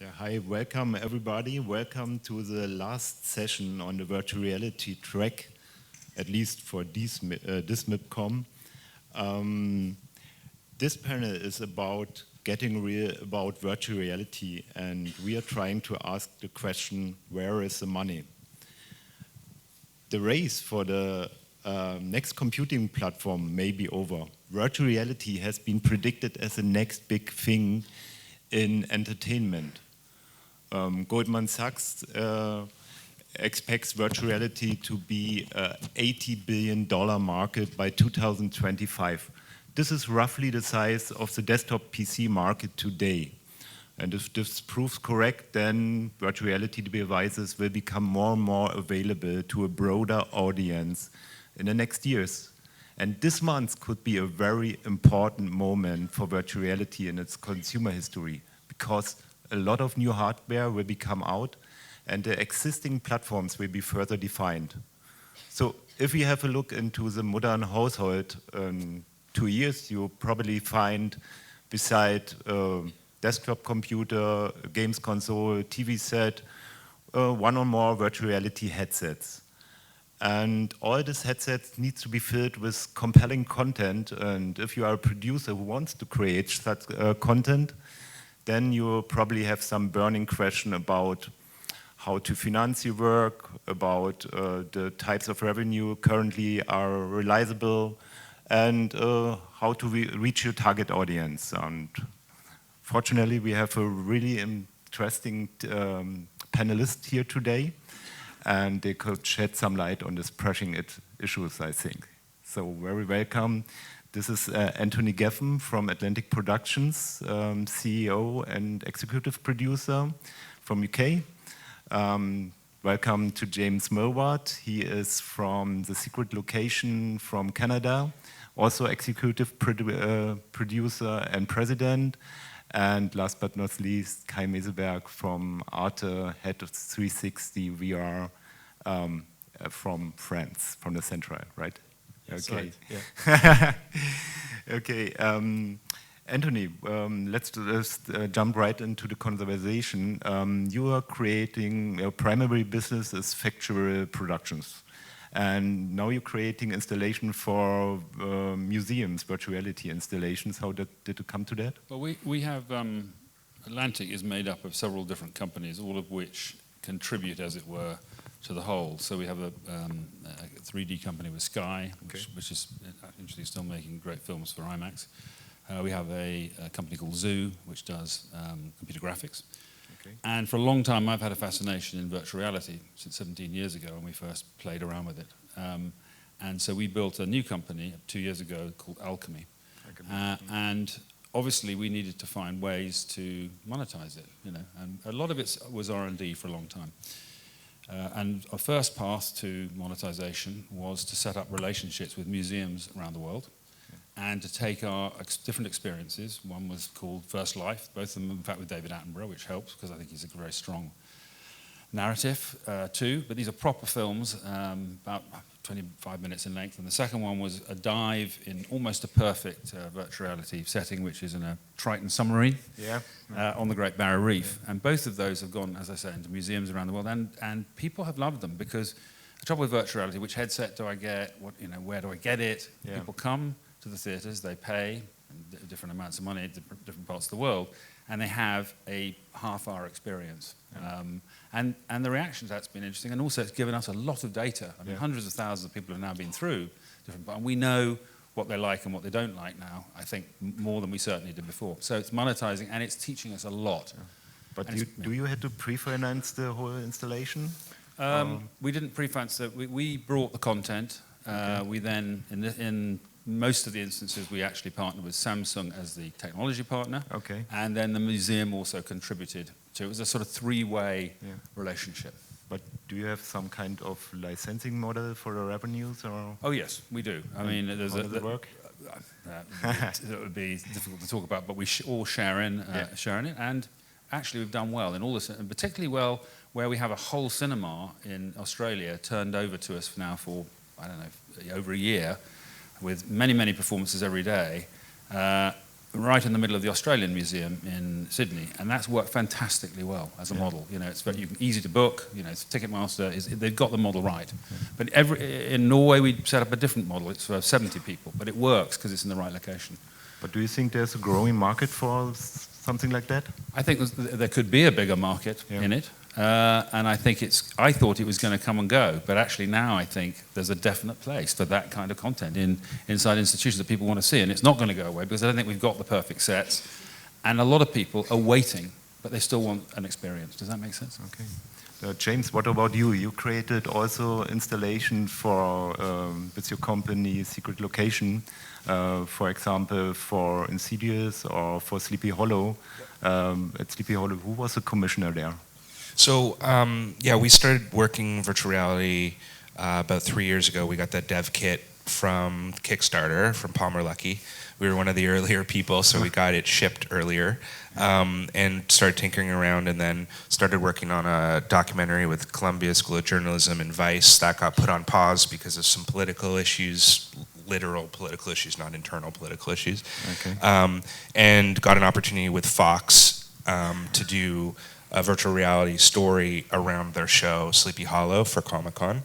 Yeah, hi, welcome everybody. Welcome to the last session on the virtual reality track, at least for this MIPCOM. This panel is about getting real about virtual reality, and we are trying to ask the question, where is the money? The race for the next computing platform may be over. Virtual reality has been predicted as the next big thing in entertainment. Goldman Sachs expects virtual reality to be an $80 billion market by 2025. This is roughly the size of the desktop PC market today. And if this proves correct, then virtual reality devices will become more and more available to a broader audience in the next years. And this month could be a very important moment for virtual reality in its consumer history, because a lot of new hardware will become out and the existing platforms will be further defined. So if we have a look into the modern household in 2 years, you'll probably find beside desktop computer, games console, TV set, one or more virtual reality headsets. And all these headsets need to be filled with compelling content, and if you are a producer who wants to create such content, then you probably have some burning question about how to finance your work, about the types of revenue currently are realizable, and how to reach your target audience. And fortunately, we have a really interesting panelist here today, and they could shed some light on these pressing issues, I think. So very welcome. This is Anthony Geffen from Atlantic Productions, CEO and executive producer from UK. Welcome to James Millward. He is from The Secret Location from Canada, also executive producer and president. And last but not least, Kai Meseberg from ARTE, head of 360 VR from France, from the Central, right? That's okay. Right. Yeah. Okay. Anthony, let's just jump right into the conversation. You are creating, your primary business is factual productions. And now you're creating installation for museums, virtual reality installations. How did it come to that? Well, we have, Atlantic is made up of several different companies, all of which contribute, as it were, to the whole. So we have a 3D company with G.E.I.E, which is interestingly still making great films for IMAX. We have a company called Zoo, which does computer graphics. Okay. And for a long time, I've had a fascination in virtual reality, since 17 years ago when we first played around with it. And so we built a new company 2 years ago called Alchemy. And obviously, we needed to find ways to monetize it, and a lot of it was R&D for a long time. And our first path to monetization was to set up relationships with museums around the world and to take our different experiences. One was called First Life, both of them, in fact, with David Attenborough, which helps because I think he's a very strong narrative too. But these are proper films, about 25 minutes in length. And the second one was a dive in almost a perfect virtual reality setting, which is in a Triton submarine on the Great Barrier Reef. Yeah. And both of those have gone, as I say, into museums around the world. And people have loved them because the trouble with virtual reality, which headset do I get? Where do I get it? Yeah. People come to the theaters, they pay different amounts of money at different parts of the world, and they have a half-hour experience. Yeah. And the reaction to that's been interesting, and also it's given us a lot of data. I mean, hundreds of thousands of people have now been through different, and we know what they like and what they don't like now, I think, more than we certainly did before. So it's monetizing, and it's teaching us a lot. Yeah. But do you have to pre-finance the whole installation? We didn't pre-finance it. We brought the content. We then, in most of the instances, we actually partnered with Samsung as the technology partner. Okay. And then the museum also contributed to it. It was a sort of three-way relationship. But do you have some kind of licensing model for the revenues? Or? Oh, yes, we do. I mean, there's how does it work? It would be difficult to talk about, but we all share in it. And actually, we've done well in all this, and particularly well where we have a whole cinema in Australia turned over to us now for, I don't know, over a year, with many, many performances every day. right in the middle of the Australian Museum in Sydney, and that's worked fantastically well as a model. You know, it's very easy to book. You know, it's Ticketmaster. They've got the model right. But in Norway, we set up a different model. It's for 70 people, but it works because it's in the right location. But do you think there's a growing market for something like that? I think there could be a bigger market in it. And I think I thought it was going to come and go, but actually now I think there's a definite place for that kind of content inside institutions that people want to see, and it's not going to go away because I don't think we've got the perfect sets, and a lot of people are waiting, but they still want an experience. Does that make sense? Okay. James, what about you? You created also installation for with your company Secret Location, for example, for Insidious or for Sleepy Hollow. At Sleepy Hollow, who was the commissioner there? So, yeah, we started working virtual reality about 3 years ago. We got that dev kit from Kickstarter, from Palmer Luckey. We were one of the earlier people, so we got it shipped earlier, and started tinkering around, and then started working on a documentary with Columbia School of Journalism and Vice. That got put on pause because of some political issues, literal political issues, not internal political issues. Okay. And got an opportunity with Fox to do a virtual reality story around their show Sleepy Hollow for Comic-Con.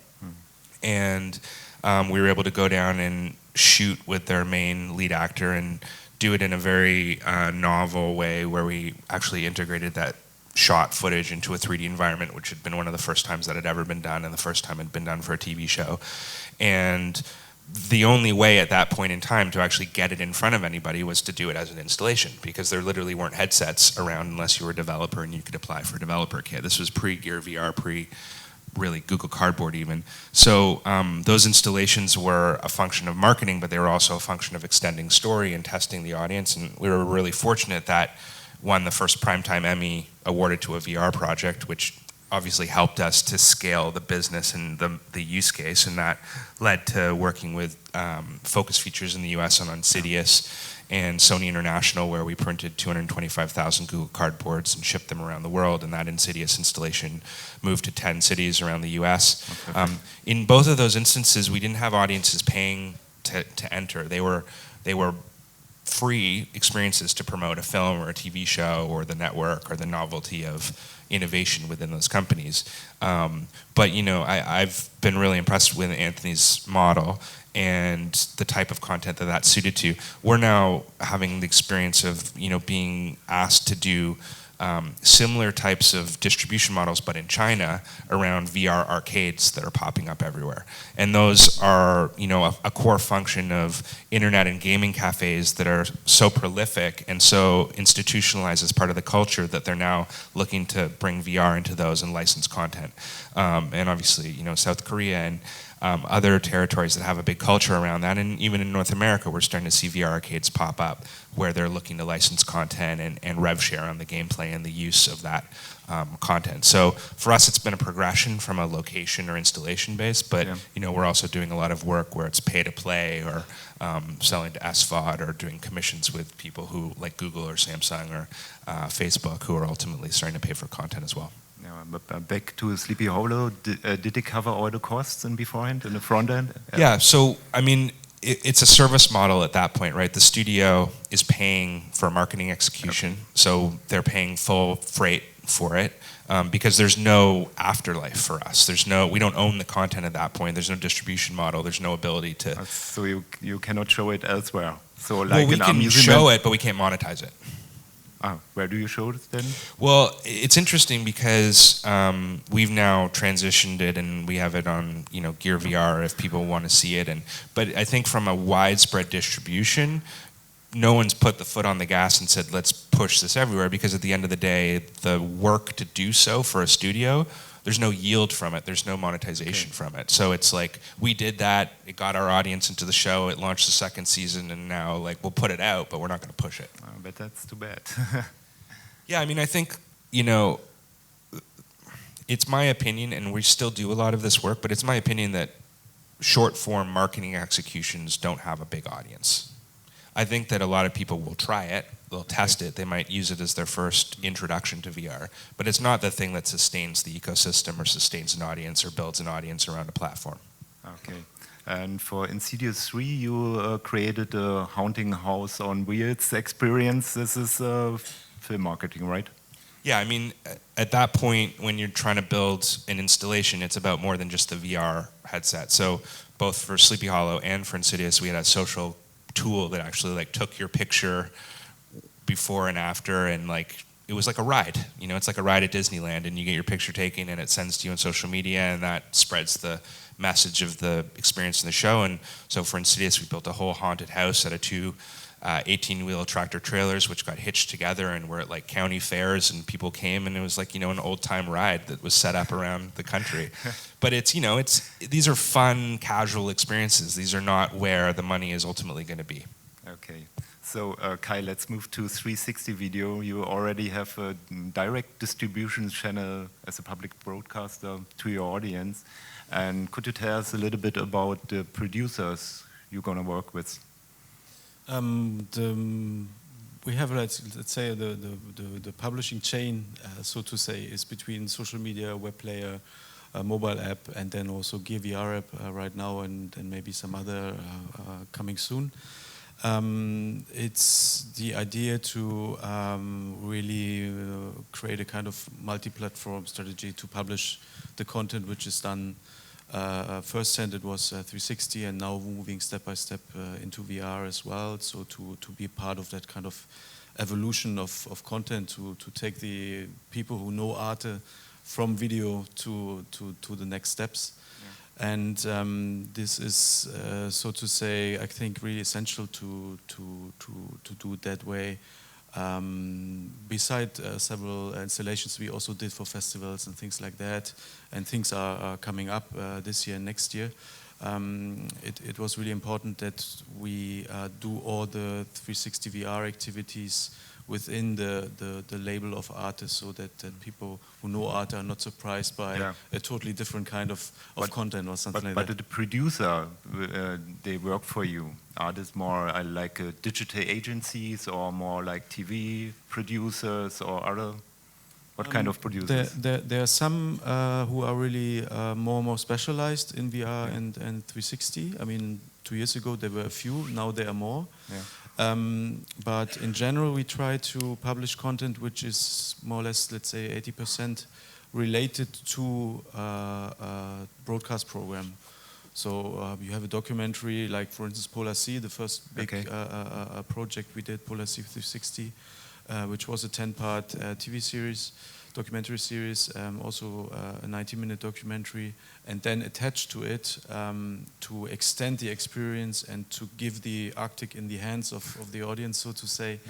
And we were able to go down and shoot with their main lead actor and do it in a very novel way where we actually integrated that shot footage into a 3D environment, which had been one of the first times that had ever been done and the first time it had been done for a TV show. And the only way at that point in time to actually get it in front of anybody was to do it as an installation, because there literally weren't headsets around unless you were a developer and you could apply for a developer kit. This was pre-Gear VR, really Google Cardboard even. So those installations were a function of marketing, but they were also a function of extending story and testing the audience. And we were really fortunate that won the first Primetime Emmy awarded to a VR project, which obviously helped us to scale the business and the use case, and that led to working with Focus Features in the US on Insidious and Sony International, where we printed 225,000 Google Cardboards and shipped them around the world, and that Insidious installation moved to 10 cities around the US. Okay. In both of those instances, we didn't have audiences paying to enter. They were free experiences to promote a film or a TV show or the network or the novelty of innovation within those companies. But you know, I've been really impressed with Anthony's model and the type of content that suited to. We're now having the experience of, you know, being asked to do similar types of distribution models, but in China, around VR arcades that are popping up everywhere. And those are, you know, a core function of internet and gaming cafes that are so prolific and so institutionalized as part of the culture that they're now looking to bring VR into those and license content. And obviously, you know, South Korea and other territories that have a big culture around that, and even in North America, we're starting to see VR arcades pop up where they're looking to license content and rev share on the gameplay and the use of that content. So for us, it's been a progression from a location or installation base, but you know, we're also doing a lot of work where it's pay to play or selling to SVOD or doing commissions with people who, like Google or Samsung or Facebook, who are ultimately starting to pay for content as well. But back to Sleepy Hollow, did they cover all the costs in beforehand, in the front end? Yeah, so I mean, it's a service model at that point, right? The studio is paying for marketing execution, so they're paying full freight for it, because there's no afterlife for us. We don't own the content at that point. There's no distribution model. There's no ability to. So you cannot show it elsewhere. So like well, we can show it, but we can't monetize it. Where do you show it then? Well, it's interesting because we've now transitioned it and we have it on, you know, Gear VR if people want to see it. But I think from a widespread distribution, no one's put the foot on the gas and said, let's push this everywhere, because at the end of the day, the work to do so for a studio, there's no yield from it, there's no monetization from it. So it's like, we did that, it got our audience into the show, it launched the second season, and now like we'll put it out, but we're not going to push it. But that's too bad. Yeah, I mean, I think, you know, it's my opinion, and we still do a lot of this work, but it's my opinion that short form marketing executions don't have a big audience. I think that a lot of people will try it, they'll test it, they might use it as their first introduction to VR, but it's not the thing that sustains the ecosystem or sustains an audience or builds an audience around a platform. Okay. And for Insidious 3, you created a haunting house on wheels experience. This is film marketing, right? Yeah, I mean, at that point, when you're trying to build an installation, it's about more than just the VR headset. So both for Sleepy Hollow and for Insidious, we had a social tool that actually like took your picture before and after, and like it was like a ride. You know, it's like a ride at Disneyland, and you get your picture taken, and it sends to you on social media, and that spreads the message of the experience in the show. And so for Insidious, we built a whole haunted house out of two 18-wheel tractor trailers, which got hitched together, and we're at like county fairs, and people came, and it was like, you know, an old-time ride that was set up around the country. But it's, you know, these are fun, casual experiences. These are not where the money is ultimately going to be. Okay. So, Kai, let's move to 360 video. You already have a direct distribution channel as a public broadcaster to your audience. And could you tell us a little bit about the producers you're going to work with? We have, let's say, the publishing chain, so to say, is between social media, web player, mobile app, and then also G.E.I.E VR app right now, and maybe some other coming soon. It's the idea to really create a kind of multi-platform strategy to publish the content which is done. First sent it was 360, and now moving step by step into VR as well. So to be part of that kind of evolution of content, to take the people who know ARTE from video to the next steps. Yeah. And this is, so to say, I think really essential to do it that way. Beside several installations we also did for festivals and things like that, and things are coming up this year and next year. It was really important that we do all the 360 VR activities within the label of ARTE, so that people who know ARTE are not surprised by a totally different kind of content or something like that. But the producer, they work for you. Are this more like digital agencies, or more like TV producers, or other? What kind of producers? There are some who are really more specialized in VR and 360. I mean, 2 years ago there were a few, now there are more. Yeah. But in general, we try to publish content which is more or less, let's say, 80% related to a broadcast program. So you have a documentary, like for instance Polar Sea, the first big project we did, Polar Sea 360, which was a 10-part TV series, documentary series, also a 90-minute documentary, and then attached to it to extend the experience and to give the Arctic in the hands of the audience, so to say,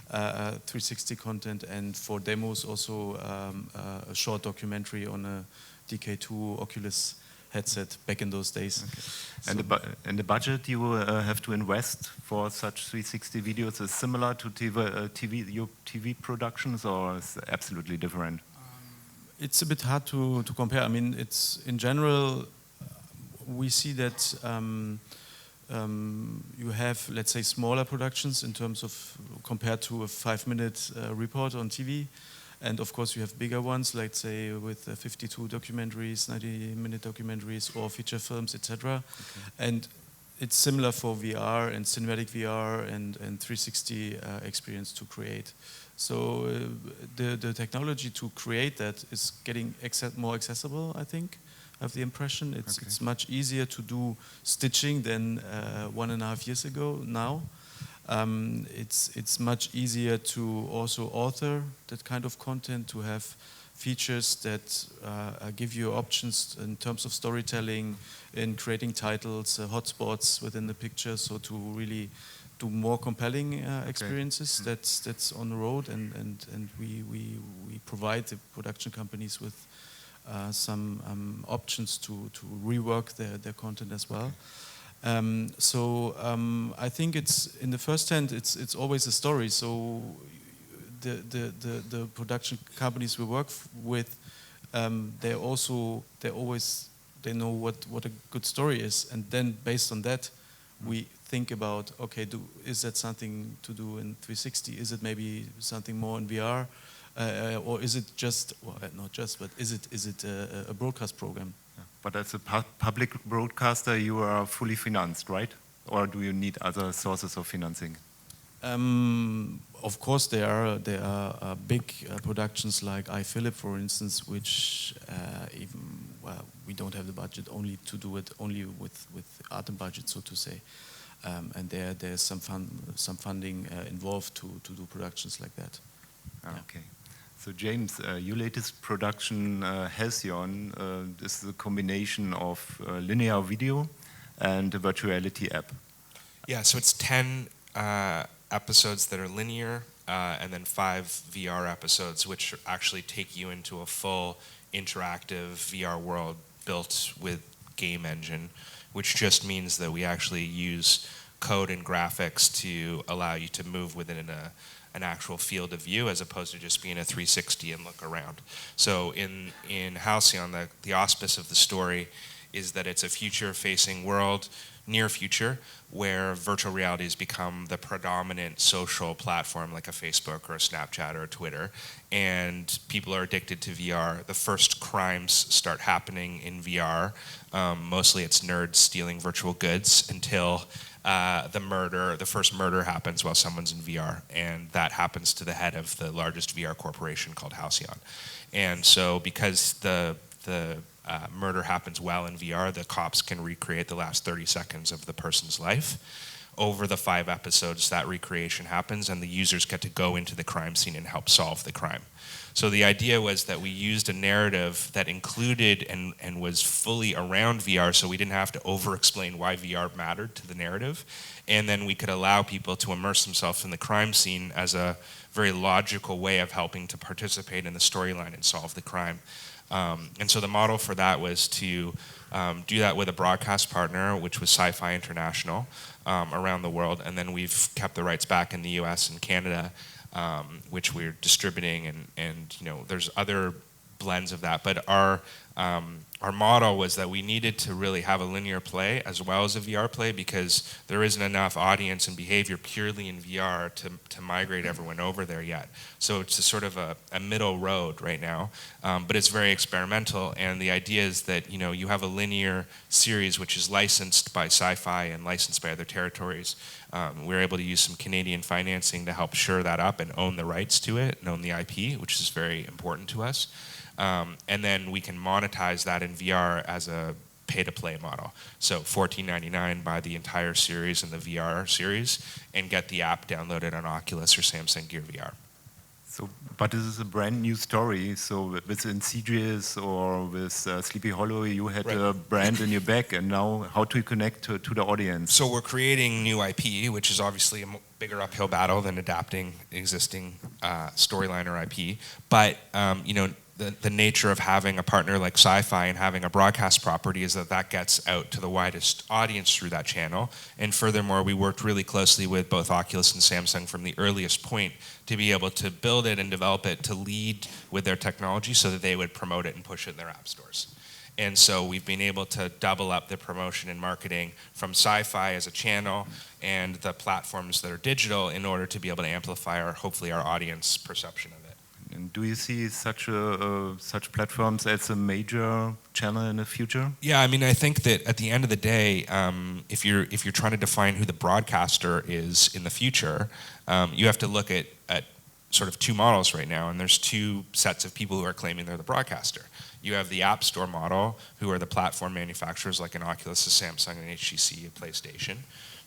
360 content, and for demos also a short documentary on a DK2 Oculus headset back in those days. Okay. So and the budget you have to invest for such 360 videos is similar to your TV productions, or is absolutely different? It's a bit hard to compare. I mean, it's in general, we see that you have, let's say, smaller productions in terms of compared to a 5-minute report on TV. And of course, you have bigger ones, like say with 52 documentaries, 90-minute documentaries, or feature films, etc. Okay. And it's similar for VR and cinematic VR and 360 experience to create. So the technology to create that is getting more accessible, I think. I have the impression it's much easier to do stitching than 1.5 years ago now. It's much easier to also author that kind of content, to have features that give you options in terms of storytelling, in creating titles, hotspots within the picture, so to really do more compelling experiences. That's on the road, and we provide the production companies with some options to rework their content as well. I think it's in the first hand it's always a story. So the production companies we work with, they know what a good story is, and then based on that we think about, okay, is that something to do in 360? Is it maybe something more in VR, or is it just, well, not just, but is it a broadcast program? But as a public broadcaster, you are fully financed, right? Or do you need other sources of financing? Of course, there are big productions like Philip, for instance, which we don't have the budget only to do it only with ARTE budget, so to say, and there's some funding involved to do productions like that. Okay. So James, your latest production, Halcyon, is a combination of linear video and a virtual reality app. Yeah, so it's 10 episodes that are linear, and then 5 VR episodes, which actually take you into a full interactive VR world built with game engine, which just means that we actually use code and graphics to allow you to move within an actual field of view as opposed to just being a 360 and look around. So in Halcyon, the auspice of the story is that it's a future-facing world, near future, where virtual reality has become the predominant social platform like a Facebook or a Snapchat or a Twitter, and people are addicted to VR. The first crimes start happening in VR. Mostly it's nerds stealing virtual goods until the first murder happens while someone's in VR, and that happens to the head of the largest VR corporation called Halcyon. And so because the murder happens well in VR, the cops can recreate the last 30 seconds of the person's life. Over the 5 episodes, that recreation happens, and the users get to go into the crime scene and help solve the crime. So the idea was that we used a narrative that included and was fully around VR, so we didn't have to over-explain why VR mattered to the narrative. And then we could allow people to immerse themselves in the crime scene as a very logical way of helping to participate in the storyline and solve the crime. And so the model for that was to do that with a broadcast partner, which was Sci-Fi International, around the world. And then we've kept the rights back in the US and Canada, which we're distributing, and you know, there's other blends of that. But our model was that we needed to really have a linear play as well as a VR play, because there isn't enough audience and behavior purely in VR to migrate everyone over there yet. So it's a sort of a middle road right now, but it's very experimental. And the idea is that, you know, you have a linear series which is licensed by Sci-Fi and licensed by other territories. We're able to use some Canadian financing to help shore that up and own the rights to it and own the IP, which is very important to us. And then we can monetize that in VR as a pay-to-play model. So $14.99, buy the entire series and the VR series, and get the app downloaded on Oculus or Samsung Gear VR. So, but this is a brand new story. So with Insidious or with Sleepy Hollow, you had a brand in your back, and now how to connect to the audience? So we're creating new IP, which is obviously a bigger uphill battle than adapting existing storyline or IP. But you know, the nature of having a partner like Sci-Fi and having a broadcast property is that gets out to the widest audience through that channel. And furthermore, we worked really closely with both Oculus and Samsung from the earliest point to be able to build it and develop it to lead with their technology so that they would promote it and push it in their app stores. And so we've been able to double up the promotion and marketing from Sci-Fi as a channel and the platforms that are digital in order to be able to amplify hopefully our audience perception of it. And do you see such platforms as a major channel in the future? Yeah, I mean, I think that at the end of the day, if you're trying to define who the broadcaster is in the future, you have to look at sort of 2 models right now, and there's 2 sets of people who are claiming they're the broadcaster. You have the App Store model, who are the platform manufacturers like an Oculus, a Samsung, an HTC, a PlayStation.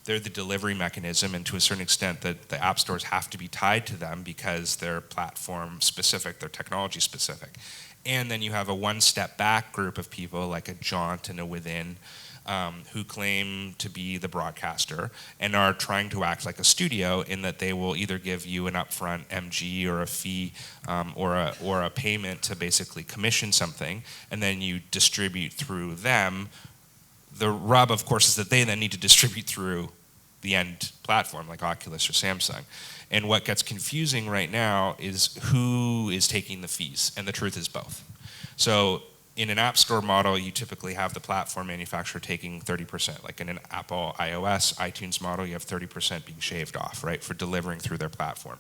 They're the delivery mechanism, and to a certain extent the app stores have to be tied to them because they're platform specific, they're technology specific. And then you have a one-step back group of people like a Jaunt and a Within, who claim to be the broadcaster and are trying to act like a studio in that they will either give you an upfront MG or a fee or a payment to basically commission something, and then you distribute through them. The rub, of course, is that they then need to distribute through the end platform like Oculus or Samsung. And what gets confusing right now is who is taking the fees, and the truth is both. So in an app store model, you typically have the platform manufacturer taking 30%. Like in an Apple iOS, iTunes model, you have 30% being shaved off, right, for delivering through their platform.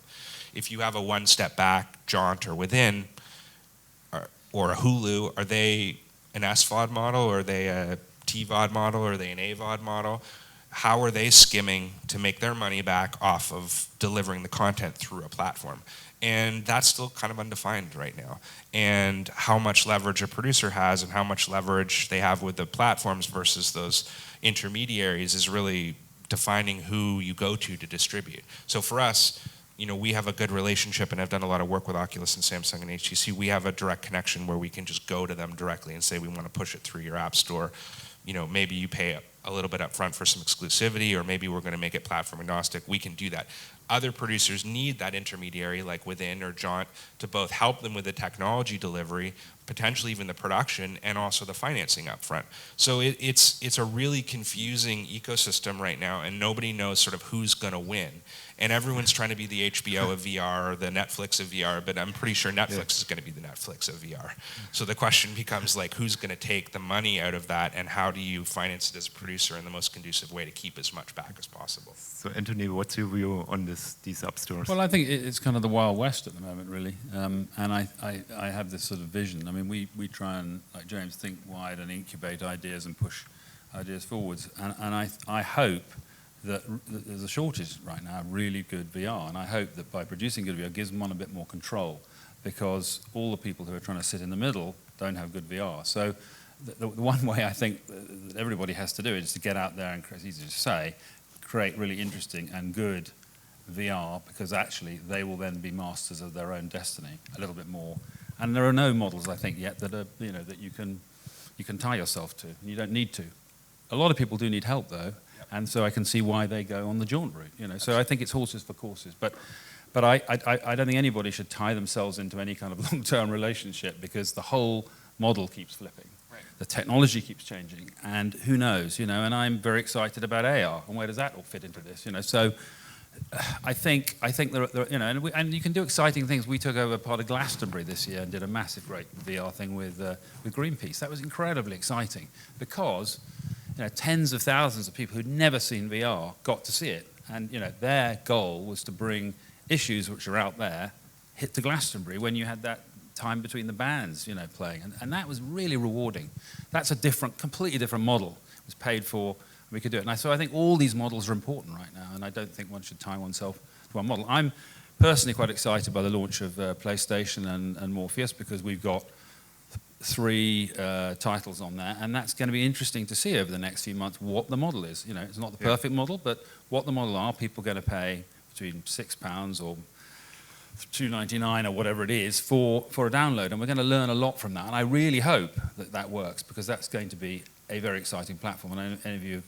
If you have a one step back, Jaunt or Within, or a Hulu, are they an SVOD model, or are they a TVOD model, or are they an AVOD model? How are they skimming to make their money back off of delivering the content through a platform? And that's still kind of undefined right now. And how much leverage a producer has and how much leverage they have with the platforms versus those intermediaries is really defining who you go to distribute. So for us, we have a good relationship, and I've done a lot of work with Oculus and Samsung and HTC. We have a direct connection where we can just go to them directly and say, we want to push it through your app store. Maybe you pay a little bit up front for some exclusivity, or maybe we're going to make it platform agnostic. We can do that. Other producers need that intermediary like Within or Jaunt to both help them with the technology delivery, potentially even the production, and also the financing up front. So it's a really confusing ecosystem right now, and nobody knows sort of who's going to win. And everyone's trying to be the HBO of VR or the Netflix of VR, but I'm pretty sure Netflix is going to be the Netflix of VR. So the question becomes like, who's going to take the money out of that, and how do you finance it as a producer in the most conducive way to keep as much back as possible? So Anthony, what's your view on these app stores? Well, I think it's kind of the Wild West at the moment, really. And I have this sort of vision. I mean, we try and, like James, think wide and incubate ideas and push ideas forwards. And I hope that there's a shortage right now of really good VR. And I hope that by producing good VR gives one a bit more control, because all the people who are trying to sit in the middle don't have good VR. So the one way I think that everybody has to do it is to get out there and, it's easy to say, create really interesting and good VR, because actually they will then be masters of their own destiny a little bit more. And there are no models, I think, yet that are, that you can tie yourself to. You don't need to. A lot of people do need help, though, and so I can see why they go on the jaunt route. So I think it's horses for courses, but I don't think anybody should tie themselves into any kind of long-term relationship, because the whole model keeps flipping. The technology keeps changing, and who knows, and I'm very excited about AR, and where does that all fit into this, So I think there are, and you can do exciting things. We took over part of Glastonbury this year and did a massive, great VR thing with Greenpeace. That was incredibly exciting, because tens of thousands of people who'd never seen VR got to see it, and their goal was to bring issues which are out there hit to Glastonbury when you had that time between the bands, playing, and that was really rewarding. That's a completely different model. It was paid for, we could do it. And so I think all these models are important right now, and I don't think one should tie oneself to one model. I'm personally quite excited by the launch of PlayStation and Morpheus, because we've got 3 titles on there, and that's going to be interesting to see over the next few months what the model is. It's not the perfect model, but what the model are. People going to pay between £6 or $2.99 or whatever it is for a download, and we're going to learn a lot from that. And I really hope that works, because that's going to be a very exciting platform. And any of you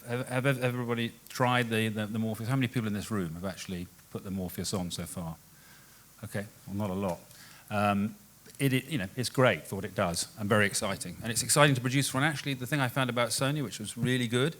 have everybody tried the Morpheus? How many people in this room have actually put the Morpheus on so far? Okay, well, not a lot. It's great for what it does, and very exciting. And it's exciting to produce for. And actually, the thing I found about Sony, which was really good,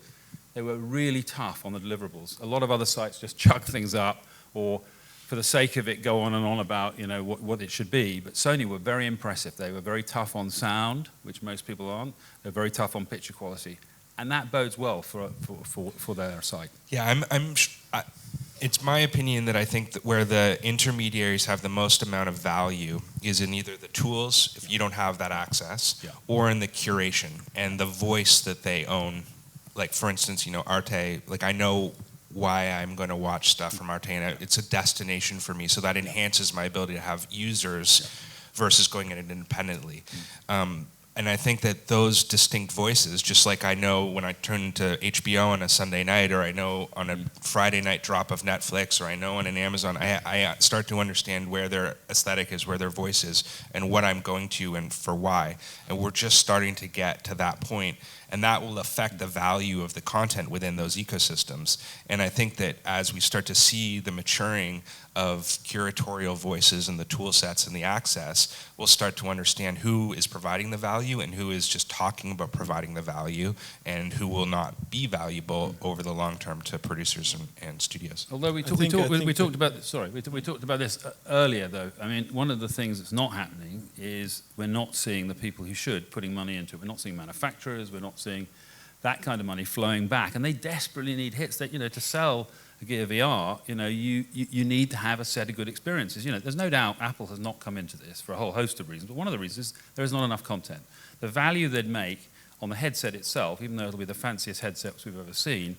they were really tough on the deliverables. A lot of other sites just chuck things up, or for the sake of it go on and on about what it should be. But Sony were very impressive. They were very tough on sound, which most people aren't. They're very tough on picture quality, and that bodes well for their site. Yeah, it's my opinion that I think that where the intermediaries have the most amount of value is in either the tools, if you don't have that access, or in the curation and the voice that they own. Like, for instance, ARTE, like, I know why I'm going to watch stuff from ARTE, and it's a destination for me, so that enhances my ability to have users versus going in it independently. And I think that those distinct voices, just like I know when I turn to HBO on a Sunday night, or I know on a Friday night drop of Netflix, or I know on an Amazon, I start to understand where their aesthetic is, where their voice is, and what I'm going to and for why. And we're just starting to get to that point, and that will affect the value of the content within those ecosystems. And I think that as we start to see the maturing of curatorial voices and the tool sets and the access, we'll start to understand who is providing the value and who is just talking about providing the value, and who will not be valuable over the long term to producers and studios. Although we talked about this earlier, though. I mean, one of the things that's not happening is we're not seeing the people who should putting money into it. We're not seeing manufacturers. We're not seeing that kind of money flowing back, and they desperately need hits. That to sell the gear VR, you need to have a set of good experiences. There's no doubt Apple has not come into this for a whole host of reasons, but one of the reasons is there is not enough content. The value they'd make on the headset itself, even though it'll be the fanciest headsets we've ever seen,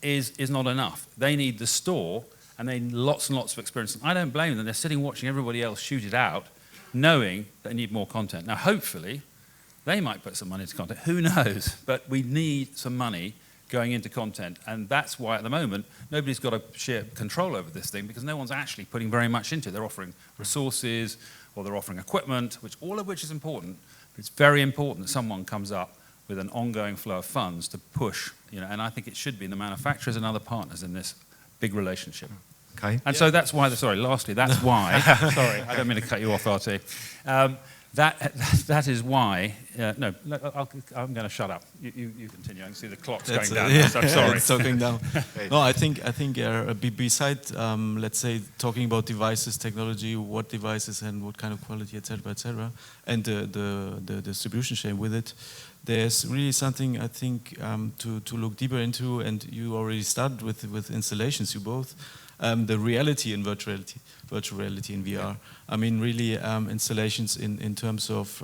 is not enough. They need the store, and they need lots and lots of experience. I don't blame them. They're sitting watching everybody else shoot it out, knowing they need more content. Now, hopefully, they might put some money into content. Who knows? But we need some money going into content, and that's why at the moment nobody's got a sheer control over this thing, because no one's actually putting very much into it. They're offering resources, or they're offering equipment, all of which is important. But it's very important that someone comes up with an ongoing flow of funds to push, and I think it should be the manufacturers and other partners in this big relationship. Okay. And so that's why, lastly, that's why, sorry, I don't mean to cut you off, ARTE. That is why, no, I'm going to shut up. You continue. I can see the clock's going down. Yes, I'm sorry. It's talking down. No, I think beside, let's say, talking about devices, technology, what devices and what kind of quality, etc., and the distribution chain with it, there's really something I think to look deeper into, and you already started with installations, you both. The reality in virtual reality in VR. I mean, really installations in terms of,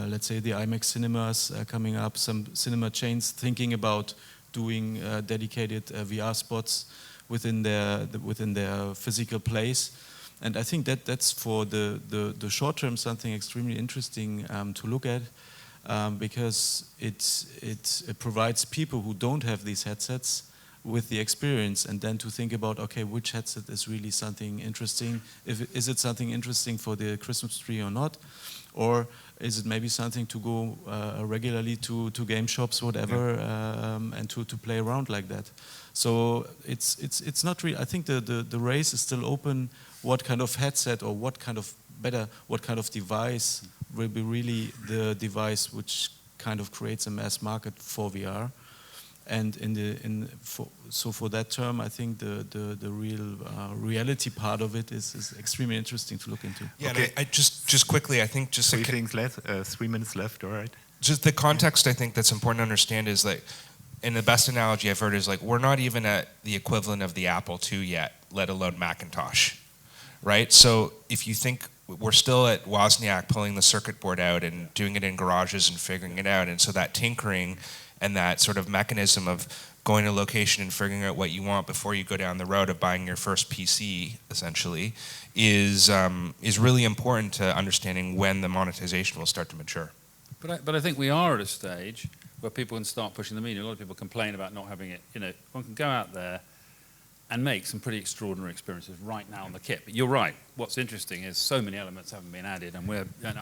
let's say, the IMAX cinemas coming up, some cinema chains thinking about doing dedicated VR spots within their physical place. And I think that's for the short term something extremely interesting to look at, because it provides people who don't have these headsets with the experience, and then to think about, okay, which headset is really something interesting? Is it something interesting for the Christmas tree or not? Or is it maybe something to go regularly to game shops, whatever, and to play around like that? So it's not really, I think the race is still open. What kind of headset or what kind of device will be really the device which kind of creates a mass market for VR? And for that term, I think the real reality part of it is extremely interesting to look into. Yeah, okay. And I just quickly, I think just 3 minutes left. All right. Just the context I think that's important to understand is like, and the best analogy I've heard is like, we're not even at the equivalent of the Apple II yet, let alone Macintosh, right? So if you think we're still at Wozniak pulling the circuit board out and doing it in garages and figuring it out, and so that tinkering and that sort of mechanism of going to a location and figuring out what you want before you go down the road of buying your first PC, essentially, is really important to understanding when the monetization will start to mature. But I think we are at a stage where people can start pushing the media. A lot of people complain about not having it. One can go out there and make some pretty extraordinary experiences right now on the kit. But you're right. What's interesting is so many elements haven't been added, and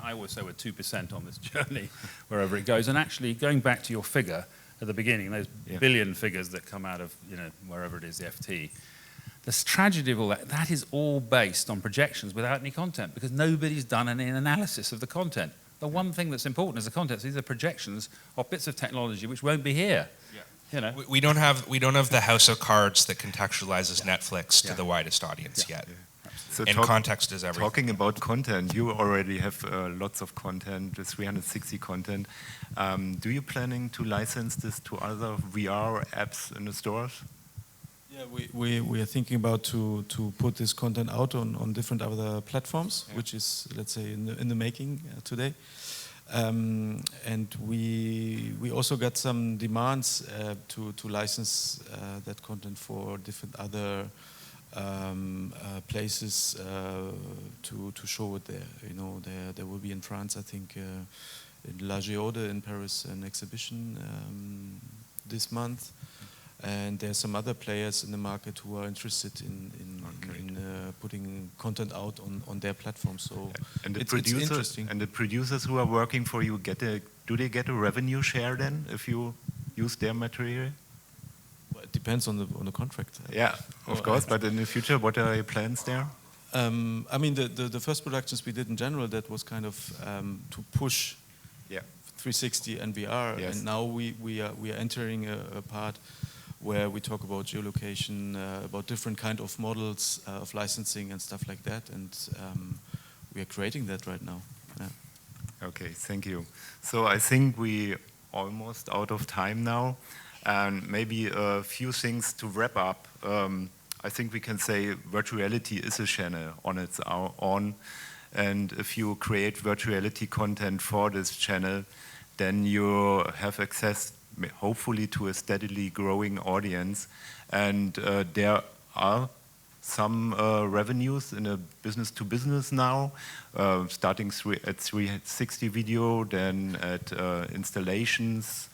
I always say we're 2% on this journey, wherever it goes. And actually, going back to your figure at the beginning, those billion figures that come out of wherever it is, the FT, the tragedy of all that is all based on projections without any content, because nobody's done any analysis of the content. The one thing that's important is the content. So these are projections of bits of technology which won't be here. We don't have the house of cards that contextualizes Netflix to the widest audience yet. So and context is everything. Talking about content, you already have lots of content, 360 content. Do you planning to license this to other VR apps in the stores? Yeah, we are thinking about to put this content out on different other platforms, which is, let's say, in the making today. And we also got some demands to license that content for different other places to show it there. There will be in France, I think, in La G.E.I.E in Paris, an exhibition this month. And there's some other players in the market who are interested in putting content out on their platform. So and it's interesting. And the producers who are working for you do they get a revenue share then if you use their material? Well, it depends on the contract. Yeah, of course. But in the future, what are your plans there? I mean, the first productions we did in general, that was kind of to push 360 and VR. Yes. And now we are entering a part where we talk about geolocation, about different kind of models of licensing and stuff like that, and we are creating that right now. Yeah. Okay, thank you. So I think we almost out of time now. And maybe a few things to wrap up. I think we can say virtual reality is a channel on its own. And if you create virtual reality content for this channel, then you have access, hopefully, to a steadily growing audience. And there are some revenues in a business to business now, starting at 360 video, then at installations,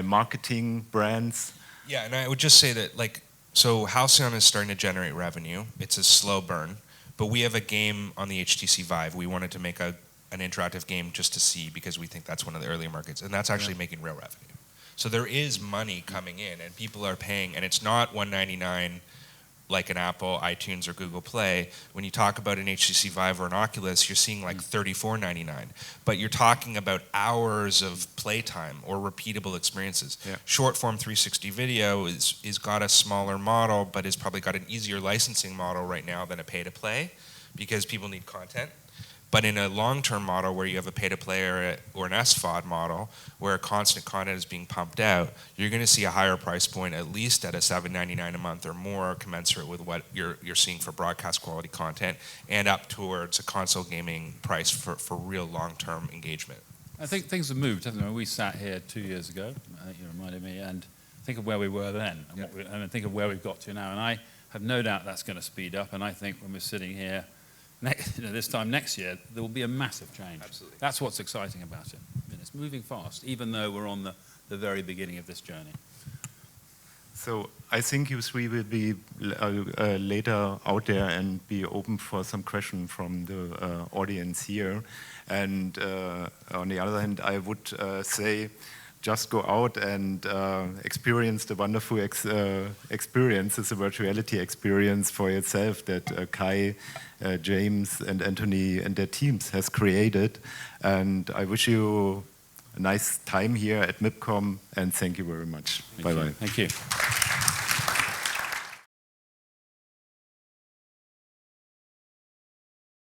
marketing, brands. Yeah, and I would just say that, like, so Halcyon is starting to generate revenue. It's a slow burn, but we have a game on the HTC Vive. We wanted to make an interactive game just to see, because we think that's one of the earlier markets, and that's actually making real revenue. So there is money coming in, and people are paying, and it's not $199 like an Apple, iTunes, or Google Play. When you talk about an HTC Vive or an Oculus, you're seeing like $34.99. But you're talking about hours of playtime or repeatable experiences. Yeah. Short form 360 video is got a smaller model, but has probably got an easier licensing model right now than a pay-to-play, because people need content. But in a long-term model where you have a pay-to-play or an SVOD model where constant content is being pumped out, you're going to see a higher price point, at least at a $7.99 a month or more, commensurate with what you're seeing for broadcast quality content, and up towards a console gaming price for real long-term engagement. I think things have moved, haven't they? We sat here 2 years ago, you reminded me, and think of where we were then, and think of where we've got to now. And I have no doubt that's going to speed up, and I think when we're sitting here this time next year, there will be a massive change. Absolutely. That's what's exciting about it. And it's moving fast, even though we're on the very beginning of this journey. So I think you three will be later out there and be open for some question from the audience here. And on the other hand, I would say just go out and experience the wonderful experience, it's a virtual reality experience for yourself that Kai, James and Anthony and their teams has created. And I wish you a nice time here at MIPCOM, and thank you very much. Bye-bye. Thank you.